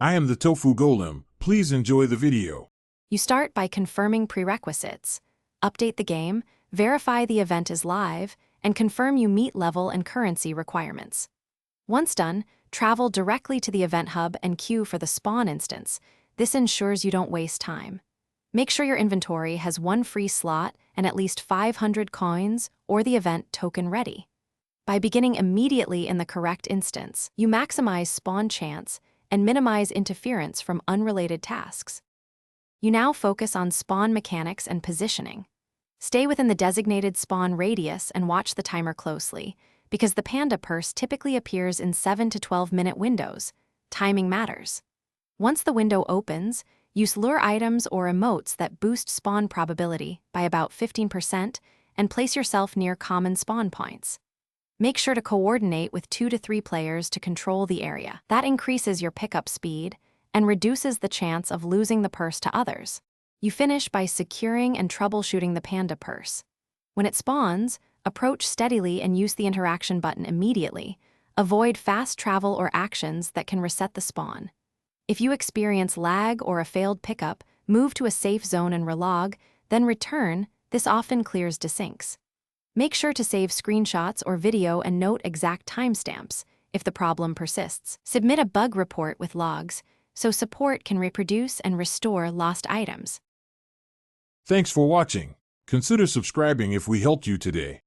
I am the tofu golem. Please enjoy the video. You start by confirming prerequisites. Update the game, verify the event is live, and confirm you meet level and currency requirements. Once done, travel directly to the event hub and queue for the spawn instance. This ensures you don't waste time. Make sure your inventory has one free slot and at least 500 coins or the event token ready. By beginning immediately in the correct instance, you maximize spawn chance and minimize interference from unrelated tasks. You now focus on spawn mechanics and positioning. Stay within the designated spawn radius and watch the timer closely, because the Panda purse typically appears in 7 to 12-minute windows. Timing matters. Once the window opens, use lure items or emotes that boost spawn probability by about 15% and place yourself near common spawn points. Make sure to coordinate with 2 to 3 players to control the area. That increases your pickup speed and reduces the chance of losing the purse to others. You finish by securing and troubleshooting the Panda purse. When it spawns, approach steadily and use the interaction button immediately. Avoid fast travel or actions that can reset the spawn. If you experience lag or a failed pickup, move to a safe zone and relog, then return. This often clears desyncs. Make sure to save screenshots or video and note exact timestamps if the problem persists. Submit a bug report with logs so support can reproduce and restore lost items. Thanks for watching. Consider subscribing if we helped you today.